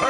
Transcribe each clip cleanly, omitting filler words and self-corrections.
आज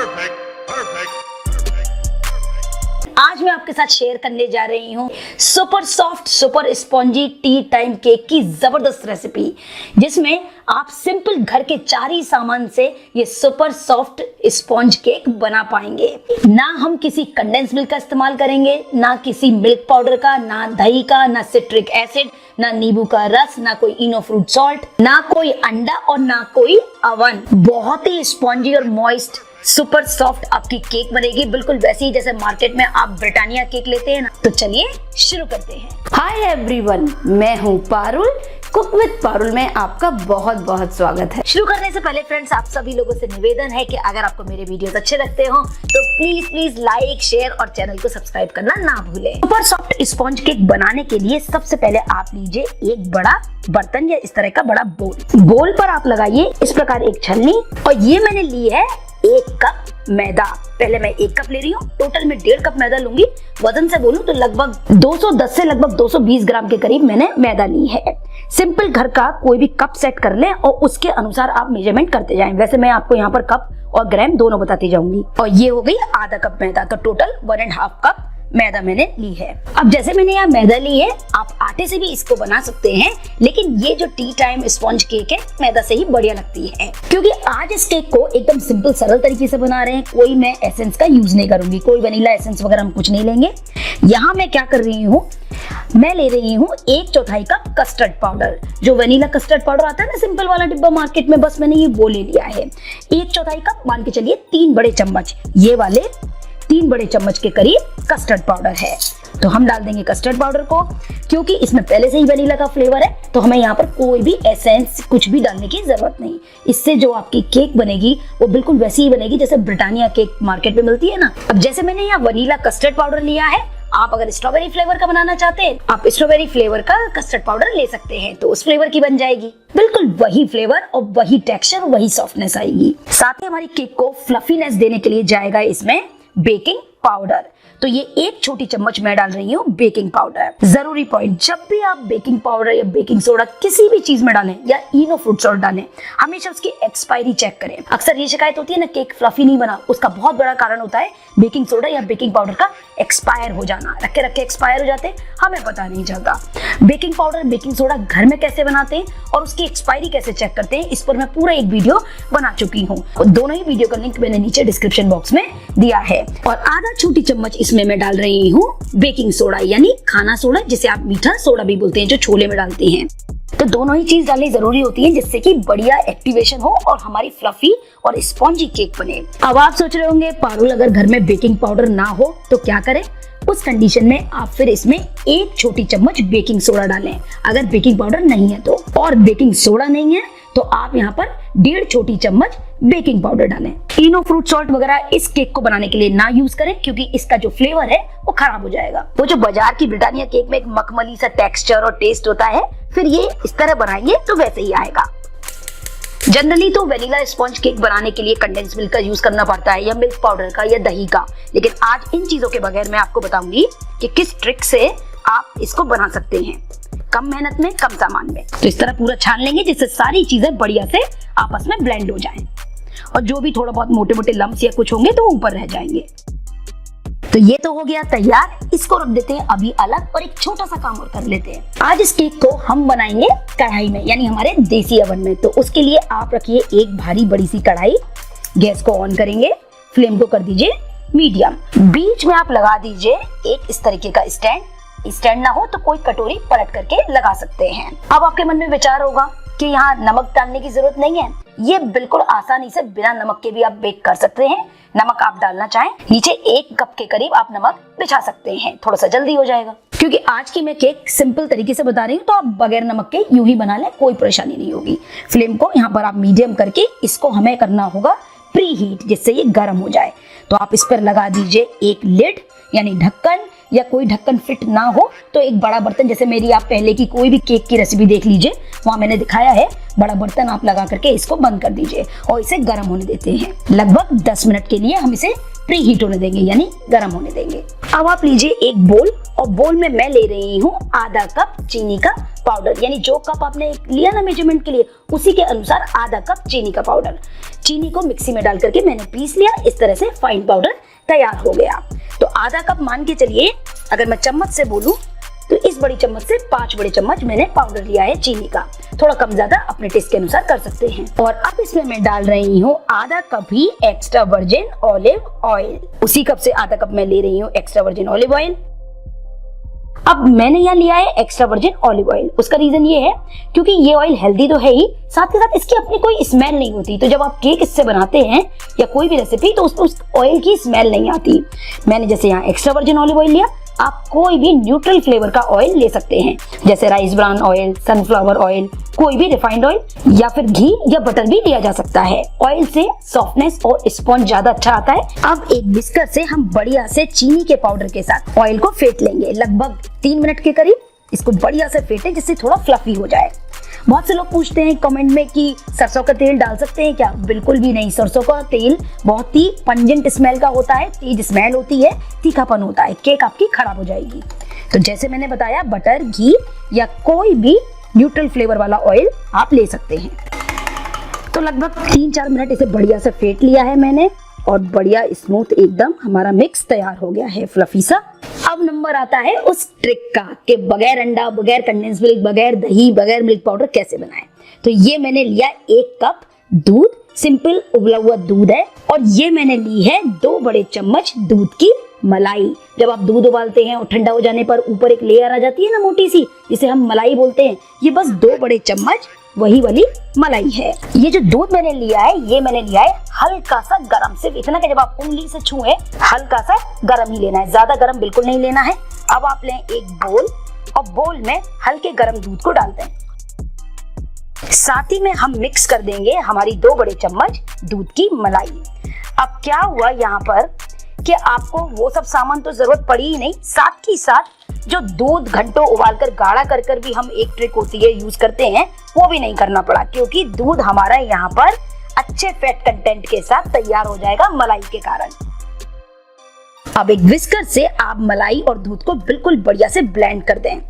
मैं आपके साथ शेयर करने जा रही हूँ super soft super spongy T time cake की जबरदस्त रेसिपी, जिसमें आप सिंपल घर के 4 ही सामान से ये सुपर सॉफ्ट स्पॉन्ज केक बना पाएंगे। ना हम किसी कंडेंस मिल्क का इस्तेमाल करेंगे, ना किसी मिल्क पाउडर का, ना दही का, ना सिट्रिक एसिड, ना नींबू का रस, ना कोई इनो फ्रूट सॉल्ट, ना कोई अंडा और ना कोई अवन। बहुत ही स्पॉन्जी और मॉइस्ट सुपर सॉफ्ट आपकी केक बनेगी, बिल्कुल वैसे ही जैसे मार्केट में आप ब्रिटानिया केक लेते हैं ना। तो चलिए शुरू करते हैं। हाय एवरीवन, मैं हूँ पारुल। कुक विद पारुल में आपका बहुत बहुत स्वागत है। शुरू करने से पहले फ्रेंड्स, आप सभी लोगों से निवेदन है कि अगर आपको मेरे वीडियोस अच्छे लगते हो तो प्लीज लाइक, शेयर और चैनल को सब्सक्राइब करना ना भूलें। सुपर सॉफ्ट स्पॉन्ज केक बनाने के लिए सबसे पहले आप लीजिए एक बड़ा बर्तन या इस तरह का बड़ा बोल पर आप लगाइए इस प्रकार एक छलनी, और ये मैंने ली है 1 कप मैदा। पहले मैं 1 कप ले रही हूँ, टोटल में 1.5 कप मैदा लूंगी। वजन से बोलूं तो लगभग 210 से लगभग 220 ग्राम के करीब मैंने मैदा ली है। सिंपल घर का कोई भी कप सेट कर लें और उसके अनुसार आप मेजरमेंट करते जाएं। वैसे मैं आपको यहाँ पर कप और ग्राम दोनों बताती जाऊंगी। और ये हो गई आधा कप मैदा, तो टोटल 1.5 कप मैदा मैंने ली है। अब जैसे मैंने यहाँ मैदा ली है, आप आटे से भी इसको बना सकते हैं, लेकिन ये जो टी टाइम स्पॉन्ज केक है मैदा से ही बढ़िया लगती है, क्योंकि आज इस केक को एकदम सिंपल सरल तरीके से बना रहे हैं। कोई मैं एसेंस का यूज नहीं करूंगी, कोई वनीला एसेंस वगैरह हम कुछ नहीं लेंगे। यहाँ मैं क्या कर रही हूँ, मैं ले रही हूँ 1/4 कप कस्टर्ड पाउडर। जो वनीला कस्टर्ड पाउडर आता है ना सिंपल वाला डिब्बा मार्केट में, बस मैंने ये वो ले लिया है। 1/4 कप मान के चलिए 3 बड़े चम्मच, ये वाले 3 बड़े चम्मच के करीब कस्टर्ड पाउडर है। तो हम डाल देंगे कस्टर्ड पाउडर को, क्योंकि इसमें पहले से ही वनीला का फ्लेवर है, तो हमें यहाँ पर कोई भी एसेंस कुछ भी डालने की जरूरत नहीं। इससे जो आपकी केक बनेगी वो बिल्कुल वैसी ही बनेगी जैसे ब्रिटानिया केक मार्केट में मिलती है ना। अब जैसे मैंने यहाँ वनीला कस्टर्ड पाउडर लिया है, आप अगर स्ट्रॉबेरी फ्लेवर का बनाना चाहते हैं, आप स्ट्रॉबेरी फ्लेवर का कस्टर्ड पाउडर ले सकते हैं, तो उस फ्लेवर की बन जाएगी। बिल्कुल वही फ्लेवर और वही टेक्सचर, वही सॉफ्टनेस आएगी। साथ ही हमारी केक को फ्लफीनेस देने के लिए जाएगा इसमें बेकिंग पाउडर। तो ये 1 छोटी चम्मच मैं डाल रही हूँ बेकिंग पाउडर। जरूरी पॉइंट, जब भी आप बेकिंग पाउडर या बेकिंग सोडा किसी भी चीज में डालें या इनो फ्रूट सॉल्ट डालें, हमेशा उसकी एक्सपायरी चेक करें। अक्सर ये शिकायत होती है ना, केक फ्लफी नहीं बना, उसका बहुत बड़ा कारण होता है बेकिंग सोडा या बेकिंग पाउडर का एक्सपायर हो जाना। रखे रखे एक्सपायर हो जाते, हमें पता नहीं चलता। बेकिंग पाउडर बेकिंग सोडा घर में कैसे बनाते हैं और उसकी एक्सपायरी कैसे चेक करते हैं, इस पर मैं पूरा एक वीडियो बना चुकी हूँ। दोनों ही वीडियो का लिंक मैंने नीचे डिस्क्रिप्शन बॉक्स में दिया है। और आधा छोटी चम्मच इसमें मैं डाल रही हूँ बेकिंग सोडा, यानी खाना सोडा, जिसे आप मीठा सोडा भी बोलते हैं, जो छोले में डालते हैं। तो दोनों ही चीज डालनी जरूरी होती है, जिससे कि बढ़िया एक्टिवेशन हो और हमारी फ्लफी और स्पॉन्जी केक बने। अब आप सोच रहे होंगे पारुल, अगर घर में बेकिंग पाउडर ना हो तो क्या करें? उस कंडीशन में आप फिर इसमें 1 छोटी चम्मच बेकिंग सोडा डालें, अगर बेकिंग पाउडर नहीं है तो। और बेकिंग सोडा नहीं है तो आप यहाँ पर 1.5 छोटी चम्मच बेकिंग पाउडर डालें। इनो फ्रूट सॉल्ट वगैरह इस केक को बनाने के लिए ना यूज करें, क्योंकि इसका जो फ्लेवर है वो खराब हो जाएगा। वो जो बाजार की ब्रिटानिया केक में एक मखमली सा टेक्सचर और टेस्ट होता है, फिर ये इस तरह बनाएंगे तो वैसे ही आएगा। जनरली तो वेनिला स्पॉन्ज केक बनाने के लिए कंडेंस मिल्क का यूज करना पड़ता है, या मिल्क पाउडर का, या दही का, लेकिन आज इन चीजों के बगैर मैं आपको बताऊंगी कि किस ट्रिक से आप इसको बना सकते हैं, कम मेहनत में कम सामान में। तो इस तरह पूरा छान लेंगे जिससे सारी चीजें बढ़िया से आपस में ब्लेंड हो जाएं, और जो भी थोड़ा बहुत मोटे मोटे लम्स या कुछ होंगे तो वो ऊपर रह जाएंगे। तो ये तो हो गया तैयार, इसको रख देते हैं अभी अलग, और एक छोटा सा काम और कर लेते हैं। आज इस केक को हम बनाएंगे कढ़ाई में, यानी हमारे देसी अवन में। तो उसके लिए आप रखिए एक भारी बड़ी सी कढ़ाई, गैस को ऑन करेंगे, फ्लेम को कर दीजिए मीडियम, बीच में आप लगा दीजिए एक इस तरीके का स्टैंड ना हो तो कोई कटोरी पलट करके लगा सकते हैं। अब आपके मन में विचार होगा कि यहाँ नमक डालने की जरूरत नहीं है। ये बिल्कुल आसानी से बिना नमक के भी आप बेक कर सकते हैं। नमक आप डालना चाहें, नीचे 1 कप के करीब आप नमक बिछा सकते हैं, थोड़ा सा जल्दी हो जाएगा। क्योंकि आज की मैं केक सिंपल तरीके से बता रही हूँ, तो आप बगैर नमक के यूं ही बना लें, कोई परेशानी नहीं होगी। फ्लेम को यहाँ पर आप मीडियम करके इसको हमें करना होगा प्री हीट, जिससे ये गर्म हो जाए। तो आप इस पर लगा दीजिए एक लिड, यानी ढक्कन, या कोई ढक्कन फिट ना हो तो एक बड़ा बर्तन, जैसे मेरी आप पहले की कोई भी केक की रेसिपी देख लीजिए, वहां मैंने दिखाया है, बड़ा बर्तन आप लगा करके इसको बंद कर दीजिए और इसे गर्म होने देते हैं। लगभग 10 मिनट के लिए हम इसे प्री हीट होने देंगे, यानी गर्म होने देंगे। अब आप लीजिए एक बोल, और बोल में मैं ले रही हूँ आधा कप चीनी का पाउडर, यानी जो कप आपने लिया ना मेजरमेंट के लिए, उसी के अनुसार आधा कप चीनी का पाउडर। चीनी को मिक्सी में डाल करके मैंने पीस लिया, इस तरह से फाइन पाउडर तैयार हो गया। तो आधा कप मान के चलिए, अगर मैं चम्मच से बोलूं तो इस बड़ी चम्मच से 5 बड़े चम्मच मैंने पाउडर लिया है चीनी का। थोड़ा कम ज्यादा अपने टेस्ट के अनुसार कर सकते हैं। और अब इसमें मैं डाल रही हूँ आधा कप ही एक्स्ट्रा वर्जिन ऑलिव ऑयल। उसी कप से आधा कप मैं ले रही हूँ एक्स्ट्रा वर्जिन ऑलिव ऑयल। अब मैंने यहाँ लिया है एक्स्ट्रा वर्जिन ऑलिव ऑयल। उसका रीजन ये है क्योंकि ये ऑयल हेल्दी तो है ही, साथ के साथ इसकी अपनी कोई स्मेल नहीं होती। तो जब आप केक इससे बनाते हैं या कोई भी रेसिपी, तो उसमें उस ऑयल की स्मेल नहीं आती। मैंने जैसे यहाँ एक्स्ट्रा वर्जिन ऑलिव ऑयल लिया, आप कोई भी न्यूट्रल फ्लेवर का ऑयल ले सकते हैं, जैसे rice bran oil, sunflower oil, कोई भी रिफाइंड ऑयल या फिर घी या बटर भी लिया जा सकता है। ऑयल से सॉफ्टनेस और स्पॉन्ज ज्यादा अच्छा आता है। अब एक विस्कर से हम बढ़िया से चीनी के पाउडर के साथ ऑयल को फेंट लेंगे, लगभग 3 मिनट के करीब। इसको बढ़िया से फेंटें जिससे थोड़ा फ्लफी हो जाए। बहुत से लोग पूछते हैं कमेंट में कि सरसों का तेल डाल सकते हैं क्या? बिल्कुल भी नहीं। सरसों का तेल बहुत ही पंजेंट स्मेल का होता है, तेज स्मेल होती है, तीखापन होता है, केक आपकी खराब हो जाएगी। तो जैसे मैंने बताया, बटर, घी या कोई भी न्यूट्रल फ्लेवर वाला ऑयल आप ले सकते हैं। तो लगभग 3-4 मिनट इसे बढ़िया से फेंट लिया है मैंने, और बढ़िया स्मूथ एकदम हमारा मिक्स तैयार हो गया है, फ्लफी सा। अब नंबर आता है उस ट्रिक का कि बगैर अंडा, बगैर कंडेंस मिल्क, बगैर दही, बगैर मिल्क पाउडर कैसे बनाएं। तो ये मैंने लिया 1 कप दूध, सिंपल उबला हुआ दूध है, और ये मैंने ली है 2 बड़े चम्मच दूध की मलाई। जब आप दूध उबालते हैं और ठंडा हो जाने पर ऊपर एक लेयर आ जाती है ना मोटी सी, जिसे हम मलाई बोलते हैं, ये बस 2 बड़े चम्मच वही वाली मलाई है। ये जो दूध मैंने लिया है, ये मैंने लिया है हल्का सा गरम, सिर्फ इतना कि जब आप उंगली से छुएं हल्का सा गरम ही लेना है, ज्यादा गरम बिल्कुल नहीं लेना है। अब आप लें एक बोल, और बोल में हल्के गरम दूध को डाल दें। साथ ही में हम मिक्स कर देंगे हमारी 2 बड़े चम्मच दूध की मलाई। अब क्या हुआ यहाँ पर कि आपको वो सब सामान तो जरूरत पड़ी ही नहीं, साथ ही साथ जो दूध घंटों उबालकर गाढ़ा कर कर भी हम एक ट्रिक होती है यूज करते हैं, वो भी नहीं करना पड़ा, क्योंकि दूध हमारा यहाँ पर अच्छे फैट कंटेंट के साथ तैयार हो जाएगा मलाई के कारण। अब एक विस्कर से आप मलाई और दूध को बिल्कुल बढ़िया से ब्लेंड कर दें,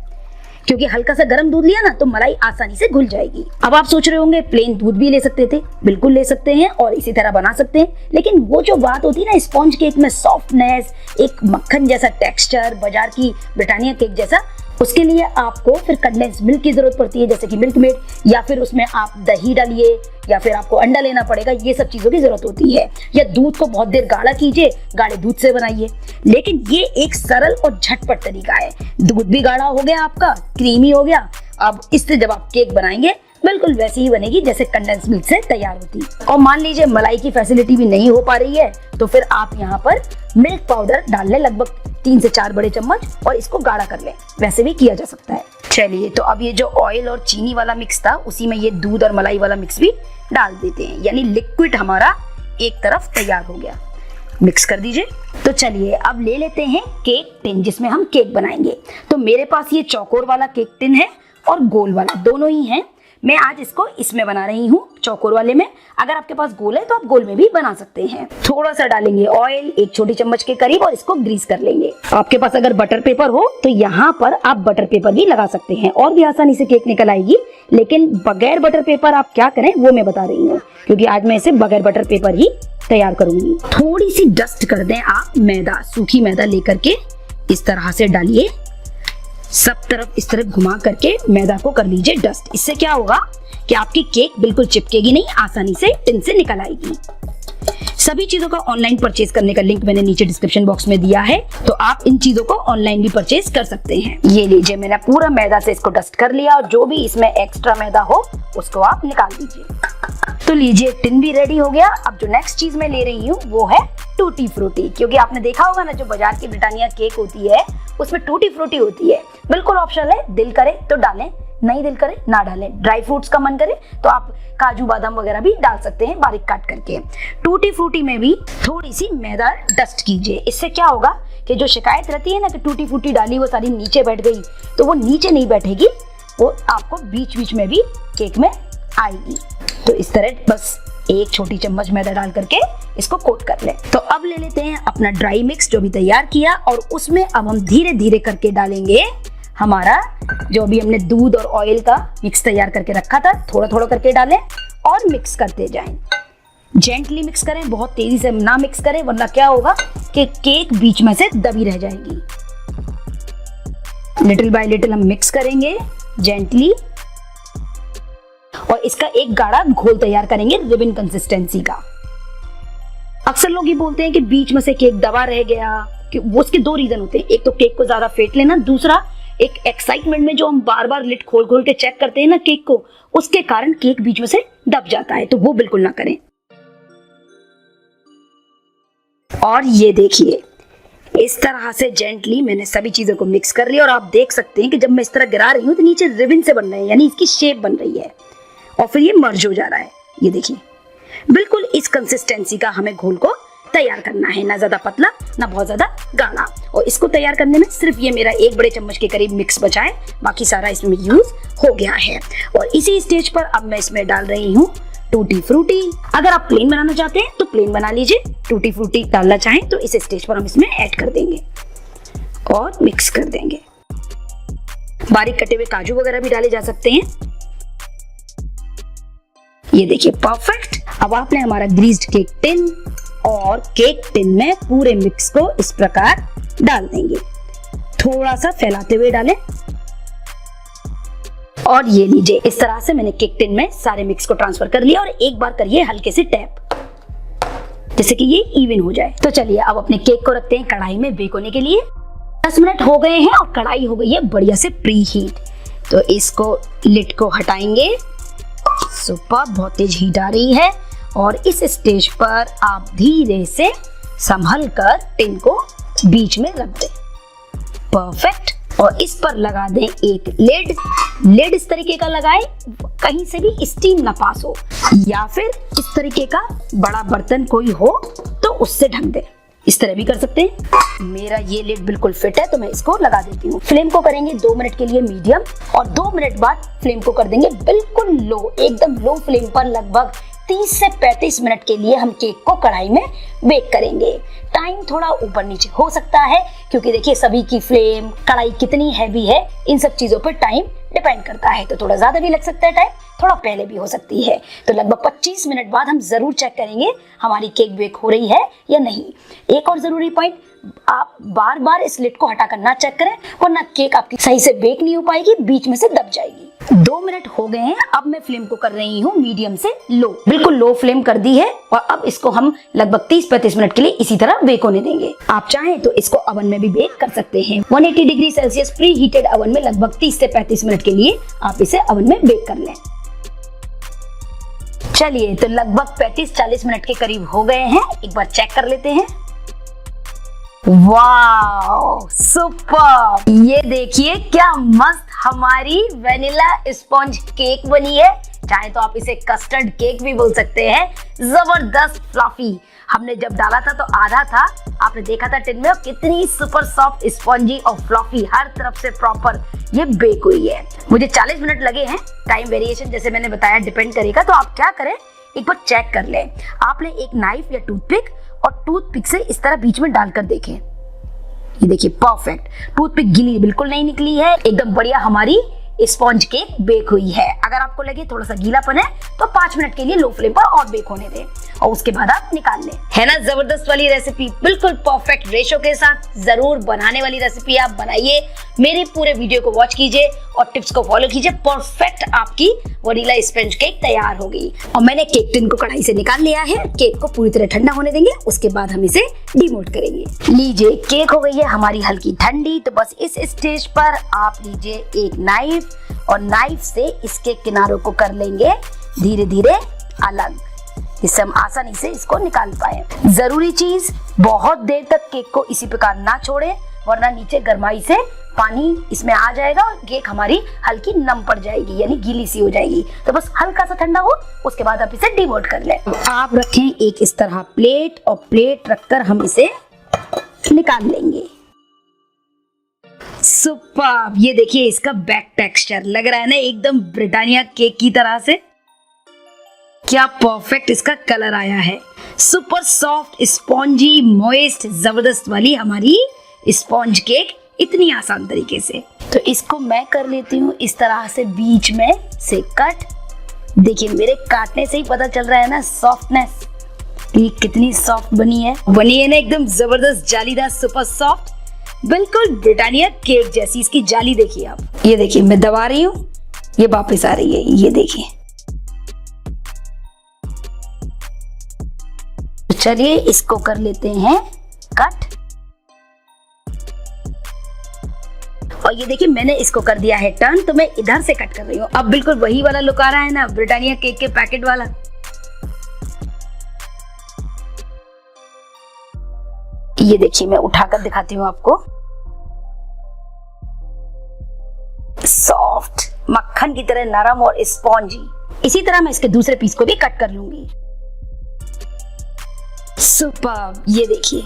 क्योंकि हल्का सा गर्म दूध लिया ना तो मलाई आसानी से घुल जाएगी। अब आप सोच रहे होंगे प्लेन दूध भी ले सकते थे, बिल्कुल ले सकते हैं और इसी तरह बना सकते हैं, लेकिन वो जो बात होती है ना स्पॉन्ज केक में सॉफ्टनेस, एक मक्खन जैसा टेक्सचर, बाजार की ब्रिटानिया केक जैसा, उसके लिए आपको फिर कंडेंस मिल्क की जरूरत पड़ती है, जैसे कि मिल्क मेड, या फिर उसमें आप दही डालिए, या फिर आपको अंडा लेना पड़ेगा। ये सब चीजों की जरूरत होती है। या दूध को बहुत देर गाढ़ा कीजिए, गाढ़े दूध से बनाइए। लेकिन ये एक सरल और झटपट तरीका है। दूध भी गाढ़ा हो गया आपका, क्रीमी हो गया। अब इससे जब आप केक बनाएंगे बिल्कुल वैसी ही बनेगी जैसे कंडेंस मिल्क से तैयार होती। और मान लीजिए मलाई की फैसिलिटी भी नहीं हो पा रही है, तो फिर आप यहाँ पर मिल्क पाउडर डाल लें, लगभग 3 से 4 बड़े चम्मच, और इसको गाढ़ा कर लें। वैसे भी किया जा सकता है। चलिए, तो अब ये जो ऑयल और चीनी वाला मिक्स था, उसी में ये दूध और मलाई वाला मिक्स भी डाल देते हैं, यानी लिक्विड हमारा एक तरफ तैयार हो गया। मिक्स कर दीजिए। तो चलिए अब ले लेते हैं केक टिन जिसमें हम केक बनाएंगे। तो मेरे पास ये चौकोर वाला केक टिन है और गोल वाला, दोनों ही हैं। मैं आज इसको इसमें बना रही हूँ, चौकोर वाले में। अगर आपके पास गोल है तो आप गोल में भी बना सकते हैं। थोड़ा सा डालेंगे ऑयल, 1 छोटी चम्मच के करीब, और इसको ग्रीस कर लेंगे। आपके पास अगर बटर पेपर हो तो यहाँ पर आप बटर पेपर भी लगा सकते हैं और भी आसानी से केक निकल आएगी। लेकिन बगैर बटर पेपर आप क्या करें वो मैं बता रही हूँ, क्योंकि आज मैं इसे बगैर बटर पेपर ही तैयार करूंगी। थोड़ी सी डस्ट कर दें आप मैदा, सूखी मैदा लेकर के इस तरह से डालिए, सब तरफ इस तरह घुमा करके मैदा को कर लीजिए डस्ट। इससे क्या होगा कि आपकी केक बिल्कुल चिपकेगी नहीं, आसानी से टिन से निकल आएगी। सभी चीजों का ऑनलाइन परचेज करने का लिंक मैंने नीचे डिस्क्रिप्शन बॉक्स में दिया है, तो आप इन चीजों को ऑनलाइन भी परचेज कर सकते हैं। ये लीजिए, मैंने पूरा मैदा से इसको डस्ट कर लिया, और जो भी इसमें एक्स्ट्रा मैदा हो उसको आप निकाल दीजिए। तो लीजिए, टिन भी रेडी हो गया। अब जो नेक्स्ट चीज मैं ले रही हूँ वो है टूटी फ्रूटी, क्योंकि आपने देखा होगा ना जो बाजार की ब्रिटानिया केक होती है उसमें टूटी फ्रूटी होती है। बिल्कुल ऑप्शनल है, दिल करे तो डालें, नहीं दिल करे ना डालें। ड्राई फ्रूट्स का मन करे तो आप काजू बादाम वगैरह भी डाल सकते हैं बारीक काट करके। टूटी फ्रूटी में भी थोड़ी सी मैदा डस्ट कीजिए। इससे क्या होगा कि जो शिकायत रहती है ना कि टूटी फ्रूटी डाली वो सारी नीचे बैठ गई, तो वो नीचे नहीं बैठेगी, वो आपको बीच बीच में भी केक में आएगी। तो इस तरह बस 1 छोटी चम्मच मैदा डाल करके इसको कोट कर ले। तो अब ले लेते हैं अपना ड्राई मिक्स जो भी तैयार किया और उसमें अब हम धीरे धीरे करके डालेंगे हमारा जो भी हमने दूध और ऑयल का मिक्स तैयार करके रखा था। थोड़ा थोड़ा करके डालें और मिक्स करते जाएं। जेंटली मिक्स करें, बहुत तेजी से ना मिक्स करें वरना क्या होगा कि केक बीच में से दबी रह जाएगी। लिटिल बाय लिटिल हम मिक्स करेंगे जेंटली और इसका एक गाढ़ा घोल तैयार करेंगे रिबन कंसिस्टेंसी का। अक्सर लोग ये बोलते हैं कि बीच में से केक दबा रह गया, कि वो उसके 2 रीजन होते हैं। एक तो केक को ज्यादा फेंट लेना, दूसरा एक एक्साइटमेंट में जो हम बार बार लिड खोल खोल के चेक करते हैं ना केक को, उसके कारण केक बीच में से दब जाता है। तो वो बिल्कुल ना करें। और ये देखिए इस तरह से जेंटली मैंने सभी चीजों को मिक्स कर लिया और आप देख सकते हैं कि जब मैं इस तरह गिरा रही हूँ तो नीचे रिबन से बन रहे हैं, यानी इसकी शेप बन रही है और फिर ये मर्ज हो जा रहा है। ये देखिए बिल्कुल इस कंसिस्टेंसी का हमें घोल को तैयार करना है, ना ज्यादा पतला ना बहुत ज्यादा गाढ़ा। और इसको तैयार करने में सिर्फ ये मेरा 1 बड़े चम्मच के करीब मिक्स बचा है, बाकी सारा इसमें यूज हो गया है। और इसी स्टेज पर अब मैं इसमें डाल रही हूँ टूटी फ्रूटी। अगर आप प्लेन बनाना चाहते हैं तो प्लेन बना लीजिए, टूटी फ्रूटी डालना चाहें तो इस स्टेज पर हम इसमें ऐड कर देंगे और मिक्स कर देंगे। बारीक कटे हुए काजू वगैरह भी डाले जा सकते हैं। ये देखिए परफेक्ट। अब आपने हमारा ग्रीस्ड केक टिन और केक टिन में पूरे मिक्स को इस प्रकार डाल देंगे, थोड़ा सा फैलाते हुए डालें। और ये लीजिए इस तरह से मैंने केक टिन में सारे मिक्स को ट्रांसफर कर लिया और एक बार करिए हल्के से टैप, जैसे कि ये इवन हो जाए। तो चलिए अब अपने केक को रखते हैं कढ़ाई में बेक होने के लिए। 10 मिनट हो गए हैं और कढ़ाई हो गई है बढ़िया से प्री हीट। तो इसको लिड को हटाएंगे। सुपर, बहुत तेज हीट आ रही है और इस स्टेज पर आप धीरे से संभल कर टिन को बीच में रख दें। परफेक्ट। और इस पर लगा दें एक लिड। लिड इस तरीके का लगाएं कहीं से भी स्टीम ना पास हो, या फिर इस तरीके का बड़ा बर्तन कोई हो तो उससे ढक दें। इस तरह भी कर सकते हैं। मेरा ये लिड बिल्कुल फिट है तो मैं इसको लगा देती हूँ। फ्लेम को करेंगे 2 मिनट के लिए मीडियम और 2 मिनट बाद फ्लेम को कर देंगे बिल्कुल लो, एकदम लो फ्लेम पर। लगभग 30 से 35 मिनट के लिए हम केक को कढ़ाई में बेक करेंगे। टाइम थोड़ा ऊपर नीचे हो सकता है क्योंकि देखिए सभी की फ्लेम, कढ़ाई कितनी हैवी है, इन सब चीजों पर टाइम डिपेंड करता है। तो थोड़ा ज्यादा भी लग सकता है टाइम, थोड़ा पहले भी हो सकती है। तो लगभग 25 मिनट बाद हम जरूर चेक करेंगे हमारी केक बेक हो रही है या नहीं। एक और जरूरी पॉइंट, आप बार बार इस लिड को हटाकर ना चेक करें वरना केक आपकी सही से बेक नहीं हो पाएगी, बीच में से दब जाएगी। 2 मिनट हो गए हैं। अब मैं फ्लेम को कर रही हूँ मीडियम से लो, बिल्कुल लो फ्लेम कर दी है और अब इसको हम लगभग 30-35 मिनट के लिए इसी तरह बेक होने देंगे। आप चाहें तो इसको ओवन में भी बेक कर सकते हैं। 180 degree Celsius pre heated oven में लगभग 30 से 35 मिनट के लिए आप इसे ओवन में बेक कर लें। चलिए तो लगभग 35-40 मिनट के करीब हो गए हैं। एक बार चेक कर लेते हैं। वाओ सुपर, ये देखिए क्या मस्त हमारी वेनिला स्पॉन्ज केक बनी है। चाहे तो आप इसे कस्टर्ड केक भी बोल सकते हैं। जबरदस्त फ्लफी। हमने जब डाला था तो आधा था, आपने देखा था टिन में, और कितनी सुपर सॉफ्ट स्पॉन्जी और फ्लफी, हर तरफ से प्रॉपर ये बेक हुई है। मुझे 40 मिनट लगे हैं। टाइम वेरिएशन जैसे मैंने बताया डिपेंड करेगा। तो आप क्या करें, एक बार चेक कर लें। आपने एक नाइफ या टूथपिक और टूथपिक से इस तरह बीच में डालकर देखें। ये देखिए परफेक्ट, टूथपिक गीली बिल्कुल नहीं निकली है, एकदम बढ़िया हमारी स्पॉन्ज केक बेक हुई है। अगर आपको लगे थोड़ा सा गीलापन है तो 5 मिनट के लिए लो फ्लेम पर और बेक होने दें और उसके बाद आप निकाल लें। है ना जबरदस्त वाली रेसिपी, बिल्कुल परफेक्ट रेशो के साथ। जरूर बनाने वाली रेसिपी आप बनाइए, मेरे पूरे वीडियो को वॉच कीजिए और टिप्स को फॉलो कीजिए। परफेक्ट आपकी वनीला स्पंज केक तैयार हो गई। और मैंने केक टिन को कढ़ाई से निकाल लिया है। केक को पूरी तरह ठंडा होने देंगे, उसके बाद हम इसे डिमोल्ड करेंगे। लीजिए केक हो गई है हमारी हल्की ठंडी। तो बस इस स्टेज पर आप लीजिए एक नाइफ और नाइफ से इसके किनारों को कर लेंगे धीरे धीरे अलग, जिससे हम आसानी से इसको निकाल पाए। जरूरी चीज, बहुत देर तक केक को इसी प्रकार ना छोड़े वरना नीचे गरमाई से पानी इसमें आ जाएगा और केक हमारी हल्की नम पड़ जाएगी, यानी गीली सी हो जाएगी। तो बस हल्का सा ठंडा हो, उसके बाद आप इसे डिमोल्ड कर लें। आप रखें एक इस तरह प्लेट और प्लेट रखकर हम इसे निकाल लेंगे। सुपर, ये देखिए इसका बैक टेक्सचर लग रहा है ना एकदम ब्रिटानिया केक की तरह से। क्या परफेक्ट इसका कलर आया है। सुपर सॉफ्ट, स्पॉन्जी, मॉइस्ट, जबरदस्त वाली हमारी स्पॉन्ज केक इतनी आसान तरीके से। तो इसको मैं कर लेती हूँ इस तरह से बीच में से कट। देखिए मेरे काटने से ही पता चल रहा है ना सॉफ्टनेस, ये कितनी सॉफ्ट बनी है ना, एकदम जबरदस्त जालीदार, सुपर सॉफ्ट, बिल्कुल ब्रिटानिया केक जैसी। इसकी जाली देखिए आप, ये देखिए मैं दबा रही हूँ, ये वापस आ रही है, ये देखिए। तो चलिए इसको कर लेते हैं कट। और ये देखिए मैंने इसको कर दिया है टर्न, तो मैं इधर से कट कर रही हूँ। अब बिल्कुल वही वाला लुक आ रहा है ना, ब्रिटानिया केक के पैकेट वाला। ये देखिए मैं उठाकर दिखाती हूँ आपको, सॉफ्ट मक्खन की तरह नरम और स्पॉन्जी। इसी तरह मैं इसके दूसरे पीस को भी कट कर लूंगी। सुपर्ब, ये देखिए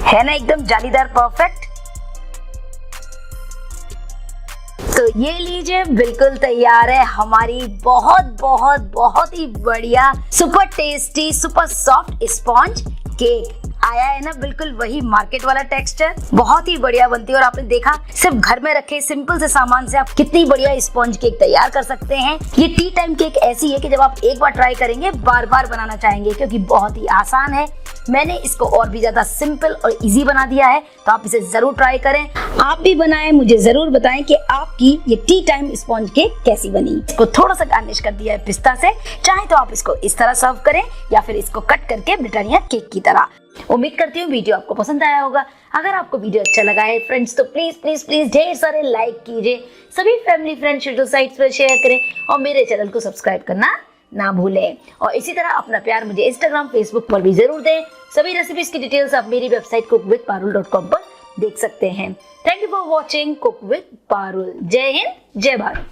है ना एकदम जालीदार, परफेक्ट। तो ये लीजिए बिल्कुल तैयार है हमारी बहुत बहुत बहुत ही बढ़िया, super tasty, super soft sponge cake. आया है ना बिल्कुल वही मार्केट वाला टेक्सचर, बहुत ही बढ़िया बनती है। और आपने देखा सिर्फ घर में रखे सिंपल से सामान से आप कितनी बढ़िया स्पॉन्ज केक तैयार कर सकते हैं। ये टी टाइम केक ऐसी है कि जब आप एक बार ट्राई करेंगे बार बार बनाना चाहेंगे, क्योंकि बहुत ही आसान है। मैंने इसको और भी ज्यादा सिंपल और इजी बना दिया है, तो आप इसे जरूर ट्राई करें। आप भी बनाएं, मुझे जरूर बताएं कि आपकी ये टी टाइम स्पॉन्ज केक कैसी बनी। इसको थोड़ा सा गार्निश कर दिया है पिस्ता से, चाहे तो आप इसको इस तरह सर्व करें या फिर इसको कट करके ब्रिटानिया केक की तरह। उम्मीद करती हूँ वीडियो आपको पसंद आया होगा। अगर आपको वीडियो अच्छा लगा है फ्रेंड्स, तो प्लीज प्लीज प्लीज ढेर सारे लाइक कीजिए, सभी फैमिली फ्रेंड सोशल साइट्स पर शेयर करें और मेरे चैनल को सब्सक्राइब करना ना भूलें। और इसी तरह अपना प्यार मुझे इंस्टाग्राम, फेसबुक पर भी जरूर दें। सभी रेसिपीज की डिटेल्स आप मेरी वेबसाइट cookwithparul.com पर देख सकते हैं। Thank you for watching cook with Parul. जय हिंद, जय भारत।